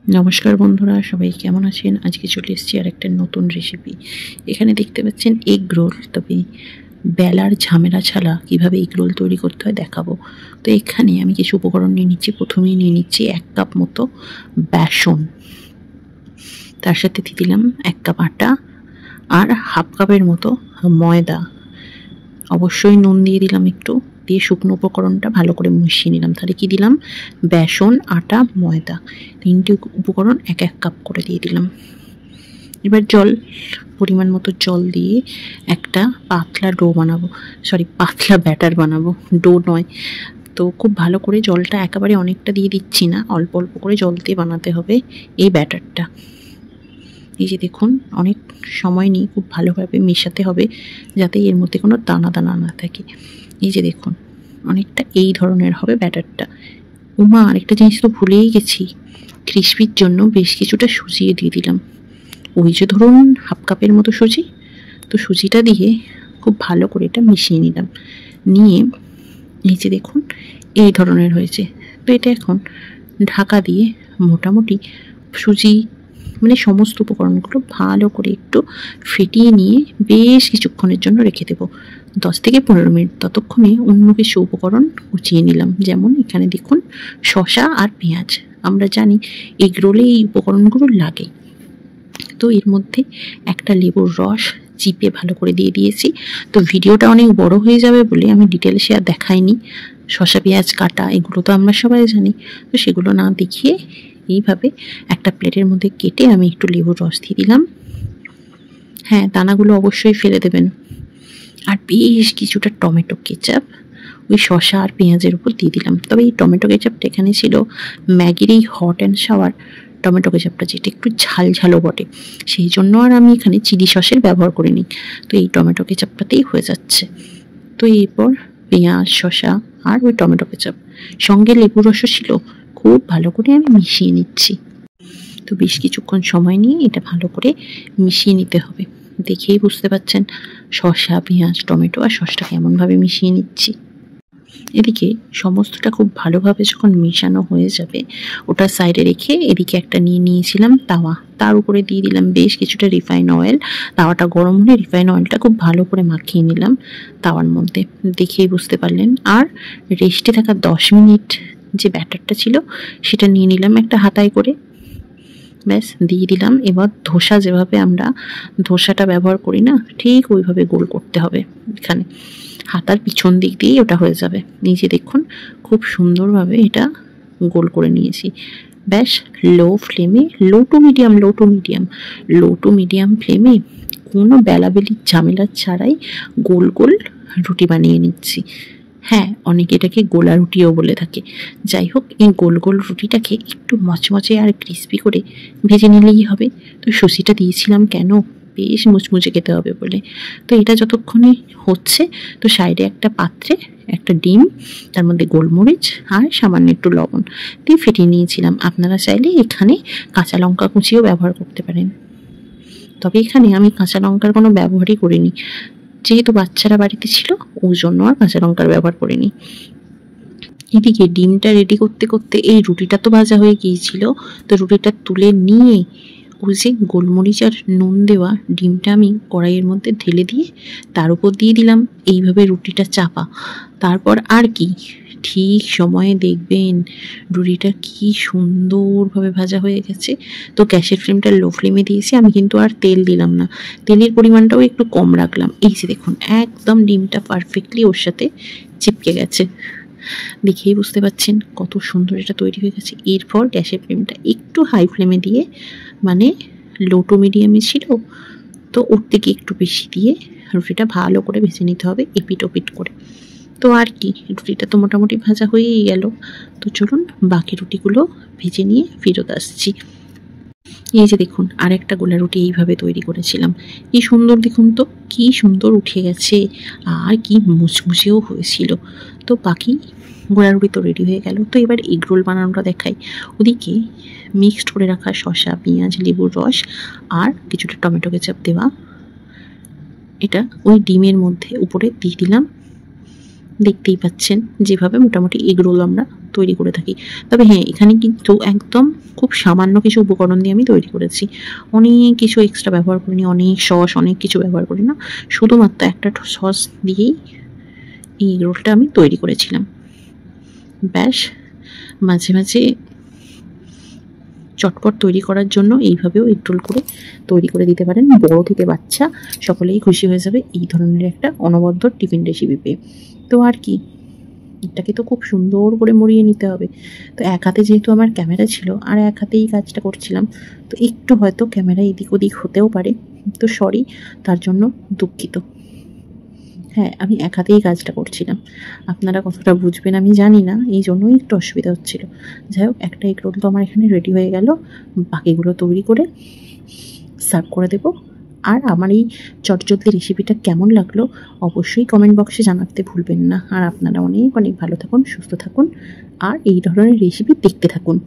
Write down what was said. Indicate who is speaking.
Speaker 1: নমস্কার বন্ধুরা, সবাই কেমন আছেন? আজকে চলে এসেছি আর একটা নতুন রেসিপি। এখানে দেখতে পাচ্ছেন এগ রোল, তবে বেলার ঝামেলা ছাড়া কিভাবে এগ রোল তৈরি করতে হয় দেখাবো। তো এখানে আমি কিছু উপকরণ নিয়ে নিচ্ছি। প্রথমেই নিয়ে নিচ্ছি 1 কাপ মতো বেসন, তার সাথে দিয়ে দিলাম 1 কাপ আটা আর হাফ কাপের মতো ময়দা। অবশ্যই নুন দিয়ে দিলাম একটু, দিয়ে শুকনো উপকরণটা ভালো করে মিশিয়ে নিলাম। তাহলে কি দিলাম? বেসন, আটা, ময়দা, 3টে উপকরণ 1 কাপ করে দিয়ে দিলাম। এবার পরিমাণ মতো জল দিয়ে একটা পাতলা ডো বানাবো, পাতলা ব্যাটার বানাবো, ডো নয়। তো খুব ভালো করে জলটা একেবারে অনেকটা দিয়ে দিচ্ছি না, অল্প অল্প করে জল দিয়ে বানাতে হবে এই ব্যাটারটা। এই যে দেখুন, অনেক সময় নিয়ে খুব ভালোভাবে মেশাতে হবে যাতে এর মধ্যে কোনো দানা দানা না থাকে। এই যে দেখুন, অনেকটা এই ধরনের হবে ব্যাটারটা। আরেকটা জিনিস তো ভুলেই গেছি, ক্রিসপির জন্য বেশ কিছুটা সুজি দিয়ে দিলাম। ওই যে ধরুন হাফ কাপের মতো সুজি, তো সুজিটা দিয়ে খুব ভালো করে এটা মিশিয়ে নিলাম। নিয়ে এই যে দেখুন এই ধরনের হয়েছে। তো এটা এখন ঢাকা দিয়ে মোটামুটি সুজি সমস্ত উপকরণগুলো ভালো করে একটু ফেটিয়ে নিয়ে বেশ কিছুক্ষণের জন্য রেখে দেবো, 10 থেকে 15 মিনিট। ততক্ষণে অন্য কিছু উপকরণ কুচিয়ে নিলাম, যেমন এখানে দেখুন শসা আর পেঁয়াজ। আমরা জানি এগ রোলে এই উপকরণগুলো লাগে। তো এর মধ্যে একটা লেবুর রস চিপে ভালো করে দিয়ে দিয়েছি। তো ভিডিওটা অনেক বড় হয়ে যাবে বলে আমি ডিটেলসে আর দেখাইনি। শসা পেঁয়াজ কাটা এগুলো তো আমরা সবাই জানি, তো সেগুলো না দেখিয়ে এইভাবে একটা প্লেটের মধ্যে কেটে আমি একটু লেবুর রস দিয়ে দিলাম। হ্যাঁ, দানাগুলো অবশ্যই ফেলে দেবেন। আর বেশ কিছুটা টমেটো কেচাপ ওই শসা আর পেঁয়াজের উপর দিয়ে দিলাম। তবে এই টমেটো কেচাপটা এখানে ছিল ম্যাগির এই হট অ্যান্ড শাওয়ার টমেটো কেচাপটা, যেটা একটু ঝাল ঝালও বটে, সেই জন্য আর আমি এখানে চিলি সসের ব্যবহার করিনি। তো এই টমেটো কেচাপটাতেই হয়ে যাচ্ছে। তো এরপর পেঁয়াজ, শসা আর ওই টমেটো কেচাপ সঙ্গে লেবুর রসও ছিল, খুব ভালো করে আমি মিশিয়ে নিচ্ছি। তো বেশ কিছুক্ষণ সময় নিয়ে এটা ভালো করে মিশিয়ে নিতে হবে। দেখেই বুঝতে পাচ্ছেন শসা, পেঁয়াজ, টমেটো আর সসটা কেমনভাবে মিশিয়ে নিচ্ছি। এদিকে সমস্তটা খুব ভালোভাবে যখন মেশানো হয়ে যাবে, ওটা সাইডে রেখে এদিকে একটা নিয়েছিলাম তাওয়া, তার উপরে দিয়ে দিলাম বেশ কিছুটা রিফাইন অয়েল। তাওয়াটা গরম হলে রিফাইন অয়েলটা খুব ভালো করে মাখিয়ে নিলাম তাওয়ার মধ্যে, দেখেই বুঝতে পারলেন। আর রেস্টে থাকা 10 মিনিট যে ব্যাটারটা ছিল সেটা নিয়ে নিলাম একটা হাতায় করে, ব্যাস দিয়ে দিলাম। এবার ধোসা যেভাবে আমরা ধোসাটা ব্যবহার করি না, ঠিক ওইভাবে গোল করতে হবে। এখানে হাতার পিছন দিক দিয়েই ওটা হয়ে যাবে। নিচে দেখুন খুব সুন্দরভাবে এটা গোল করে নিয়েছি। ব্যাস লো টু মিডিয়াম ফ্লেমে কোনো বেলাবেলির ঝামেলা ছাড়াই গোল গোল রুটি বানিয়ে নিচ্ছি। হ্যাঁ, অনেকে এটাকে গোলা রুটিও বলে থাকে। যাই হোক, এই গোল গোল রুটিটাকে একটু মচমচে আর ক্রিস্পি করে ভেজে নিলেই হবে। তো সুজিটা দিয়েছিলাম কেন? বেশ মুচমুচে খেতে হবে বলে। তো এটা যতক্ষণে হচ্ছে, তো সাইডে একটা পাত্রে একটা ডিম, তার মধ্যে গোলমরিচ আর সামান্য একটু লবণ দিয়ে ফেটিয়ে নিয়েছিলাম। আপনারা চাইলে এখানে কাঁচা লঙ্কা কুচিও ব্যবহার করতে পারেন, তবে এখানে আমি কাঁচা লঙ্কার কোনো ব্যবহারই করিনি, যেহেতু বাচ্চারা বাড়িতে ছিল ওই জন্য আর কাঁচা লঙ্কার ব্যবহার করিনি। এদিকে ডিমটা রেডি করতে করতে এই রুটিটা তো ভাজা হয়ে গিয়েছিল। তো রুটিটা তুলে নিয়ে ওই যে গোলমরিচ আর নুন দেওয়া ডিমটা আমি কড়াইয়ের মধ্যে ঢেলে দিয়ে তার উপর দিয়ে দিলাম এইভাবে রুটিটা চাপা। তারপর আর কি, ঠিক সময়ে দেখবেন রুটিটা কি সুন্দরভাবে ভাজা হয়ে গেছে। তো গ্যাসের ফ্লেমটা লো ফ্লেমে দিয়েছি, আমি কিন্তু আর তেল দিলাম না, তেলের পরিমাণটাও একটু কম রাখলাম। এই যে দেখুন একদম ডিমটা পারফেক্টলি ওর সাথে চিপকে গেছে, দেখেই বুঝতে পাচ্ছেন কত সুন্দর এটা তৈরি হয়ে গেছে। এরপর গ্যাসের ফ্লেমটা একটু হাই ফ্লেমে দিয়ে, লো টু মিডিয়ামে ছিল, তো ওর থেকে একটু বেশি দিয়ে রুটিটা ভালো করে ভেজে নিতে হবে এপিট ওপিট করে। তো আর কি, রুটিটা তো মোটামুটি ভাজা হয়েই গেল। তো চলুন বাকি রুটিগুলো ভেজে নিয়ে ফেরত আসছি। এই যে দেখুন আরেকটা গোলা রুটি এইভাবে তৈরি করেছিলাম, কি সুন্দর দেখুন তো, কি সুন্দর উঠে গেছে আর কি মুচমুচেও হয়েছিল। তো বাকি গোলা রুটি তো রেডি হয়ে গেল। তো এবার এগ রোল বানানোটা দেখাই। ওদিকে মিক্সড করে রাখা শসা, পেঁয়াজ, লেবুর রস আর কিছুটা টমেটো কেচাপ দেওয়া এটা ওই ডিমের মধ্যে উপরে দিয়ে দিলাম। দেখতেই পাচ্ছেন যেভাবে মোটামুটি এগ রোল আমরা তৈরি করে থাকি। তবে হ্যাঁ, এখানে কিন্তু একদম খুব সামান্য কিছু উপকরণ দিয়ে আমি তৈরি করেছি। অনেক কিছু এক্সট্রা ব্যবহার করিনি, অনেক সস অনেক কিছু ব্যবহার করি না। শুধুমাত্র একটা সস দিয়েই এই এগ রোলটা আমি তৈরি করেছিলাম। ব্যাস, মাঝে মাঝে চটপট তৈরি করার জন্য এইভাবেও এগ রোল করে তৈরি করে দিতে পারেন। বড় থেকে বাচ্চা সকলেই খুশি হয়ে যাবে এই ধরনের একটা অনবদ্য টিফিন রেসিপি পেয়ে। তো আর কি, এটাকে তো খুব সুন্দর করে মুড়িয়ে নিতে হবে। তো এক হাতে যেহেতু আমার ক্যামেরা ছিল আর এক হাতেই কাজটা করছিলাম, তো একটু হয়তো ক্যামেরা এদিক ওদিক হতেও পারে, তো সরি, তার জন্য দুঃখিত। হ্যাঁ, আমি এক হাতেই কাজটা করছিলাম। আপনারা কতটা বুঝবেন আমি জানি না, এই জন্যই একটু অসুবিধা হচ্ছিল। যাই হোক, একটা এগ রোল তো আমার এখানে রেডি হয়ে গেল। বাকিগুলো তৈরি করে সার্ভ করে দেবো। আর আমার এই চটজলদি রেসিপিটা কেমন লাগলো অবশ্যই কমেন্ট বক্সে জানাতে ভুলবেন না। আর আপনারা অনেক অনেক ভালো থাকুন, সুস্থ থাকুন আর এই ধরনের রেসিপি দেখতে থাকুন।